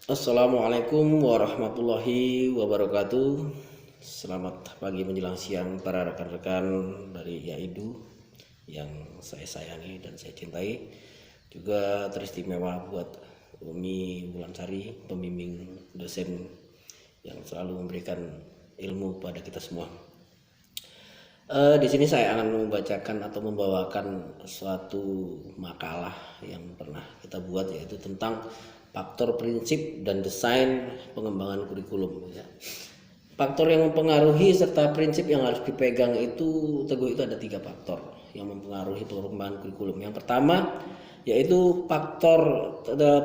Assalamualaikum warahmatullahi wabarakatuh. Selamat pagi menjelang siang para rekan-rekan dari Yaidu yang saya sayangi dan saya cintai. Juga teristimewa buat Umi Wulansari, pembimbing dosen yang selalu memberikan ilmu pada kita semua. Di sini saya akan membacakan atau membawakan suatu makalah yang pernah kita buat, yaitu tentang faktor prinsip dan desain pengembangan kurikulum. Ya. Faktor yang mempengaruhi serta prinsip yang harus dipegang itu teguh, itu ada 3 faktor yang mempengaruhi pengembangan kurikulum. Yang pertama yaitu faktor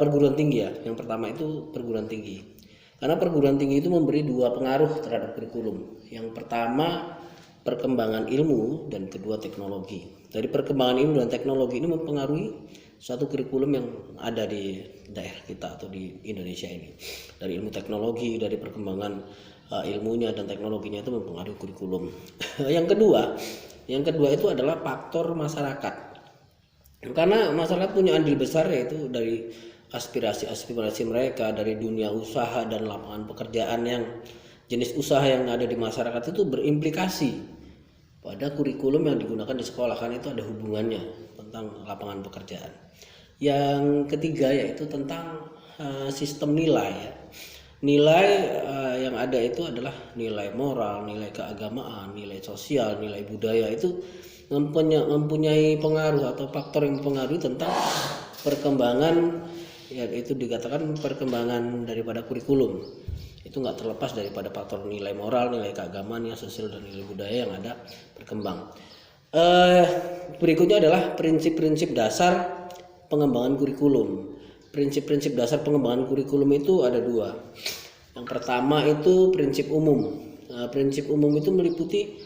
perguruan tinggi ya. Yang pertama itu perguruan tinggi. Karena perguruan tinggi itu memberi 2 pengaruh terhadap kurikulum. Yang pertama perkembangan ilmu dan kedua teknologi. Dari perkembangan ilmu dan teknologi ini mempengaruhi suatu kurikulum yang ada di daerah kita atau di Indonesia ini. Dari ilmu teknologi, dari perkembangan ilmunya dan teknologinya itu mempengaruhi kurikulum. yang kedua itu adalah faktor masyarakat. Karena masyarakat punya andil besar, yaitu dari aspirasi mereka, dari dunia usaha dan lapangan pekerjaan, yang jenis usaha yang ada di masyarakat itu berimplikasi pada kurikulum yang digunakan di sekolah, kan itu ada hubungannya tentang lapangan pekerjaan. Yang ketiga yaitu tentang sistem nilai ya. Nilai yang ada itu adalah nilai moral, nilai keagamaan, nilai sosial, nilai budaya, itu mempunyai pengaruh atau faktor yang mempengaruhi tentang perkembangan, ya, itu dikatakan perkembangan daripada kurikulum. Itu nggak terlepas daripada faktor nilai moral, nilai keagamaan, nilai sosial, dan nilai budaya yang ada berkembang. Berikutnya adalah prinsip-prinsip dasar pengembangan kurikulum. Prinsip-prinsip dasar pengembangan kurikulum itu ada 2. Yang pertama itu prinsip umum. Prinsip umum itu meliputi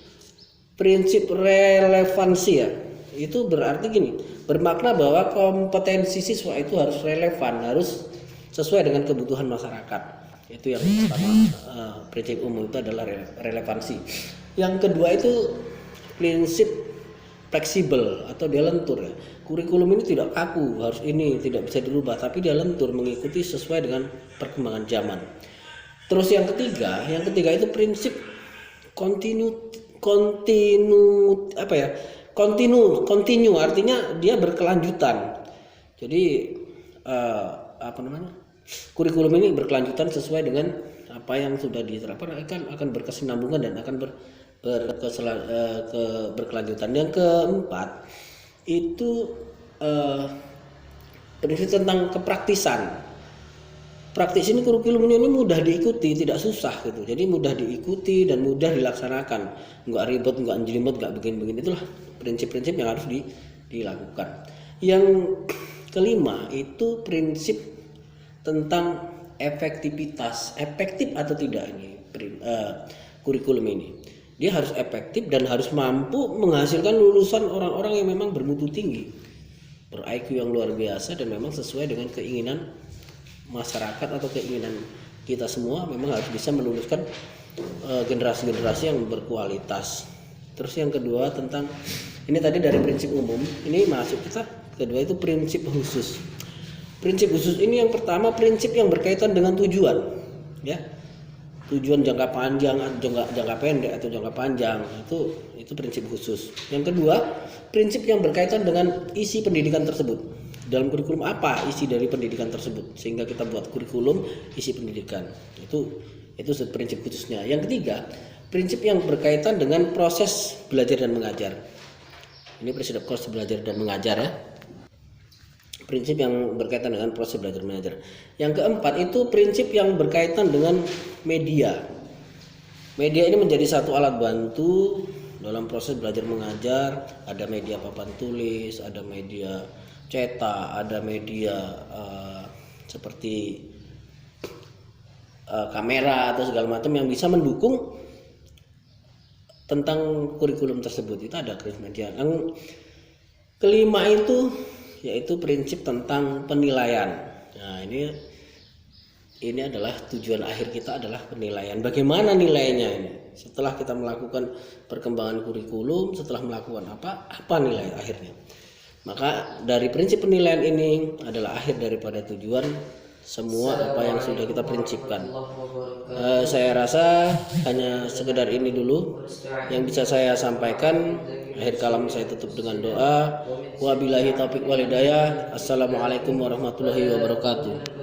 prinsip relevansi ya. Itu berarti gini, bermakna bahwa kompetensi siswa itu harus relevan, harus sesuai dengan kebutuhan masyarakat. Itu yang pertama. Prinsip umum itu adalah relevansi. Yang kedua itu prinsip fleksibel atau dia lentur ya. Kurikulum ini tidak kaku, harus ini, tidak bisa dirubah, tapi dia lentur, mengikuti sesuai dengan perkembangan zaman. Terus yang ketiga itu prinsip kontinu artinya dia berkelanjutan. Jadi kurikulum ini berkelanjutan sesuai dengan apa yang sudah diterapkan, akan berkesinambungan dan akan berkelanjutan. Yang keempat itu prinsip tentang kepraktisan. Praktis ini kurikulum ini mudah diikuti, tidak susah gitu. Jadi mudah diikuti dan mudah dilaksanakan, nggak ribet, nggak jelimet, nggak begini-begini. Itulah prinsip-prinsip yang harus dilakukan. Yang kelima itu prinsip tentang efektivitas, efektif atau tidak ini kurikulum ini. Dia harus efektif dan harus mampu menghasilkan lulusan orang-orang yang memang bermutu tinggi, ber-IQ yang luar biasa, dan memang sesuai dengan keinginan masyarakat atau keinginan kita semua. Memang harus bisa meluluskan generasi-generasi yang berkualitas. Terus yang kedua tentang ini tadi dari prinsip umum, ini masuk kita kedua itu prinsip khusus. Prinsip khusus ini yang pertama prinsip yang berkaitan dengan tujuan, ya. Tujuan jangka panjang, jangka pendek atau jangka panjang, itu prinsip khusus. Yang kedua, prinsip yang berkaitan dengan isi pendidikan tersebut. Dalam kurikulum apa isi dari pendidikan tersebut, sehingga kita buat kurikulum isi pendidikan. Itu prinsip khususnya. Yang ketiga, prinsip yang berkaitan dengan proses belajar dan mengajar. Ini prinsip proses belajar dan mengajar ya. Prinsip yang berkaitan dengan proses belajar mengajar. Yang keempat itu prinsip yang berkaitan dengan media. Media ini menjadi satu alat bantu dalam proses belajar mengajar. Ada media papan tulis, ada media cetak, ada media seperti kamera atau segala macam yang bisa mendukung tentang kurikulum tersebut. Itu ada media. Yang kelima itu yaitu prinsip tentang penilaian. Nah, ini adalah tujuan akhir kita adalah penilaian. Bagaimana nilainya ini? Setelah kita melakukan perkembangan kurikulum, setelah melakukan apa nilai akhirnya? Maka dari prinsip penilaian ini adalah akhir daripada tujuan semua apa yang sudah kita prinsipkan. Saya rasa hanya sekedar ini dulu yang bisa saya sampaikan. Akhir kalam saya tutup dengan doa. Wabillahi taufiq wal hidayah. Assalamualaikum warahmatullahi wabarakatuh.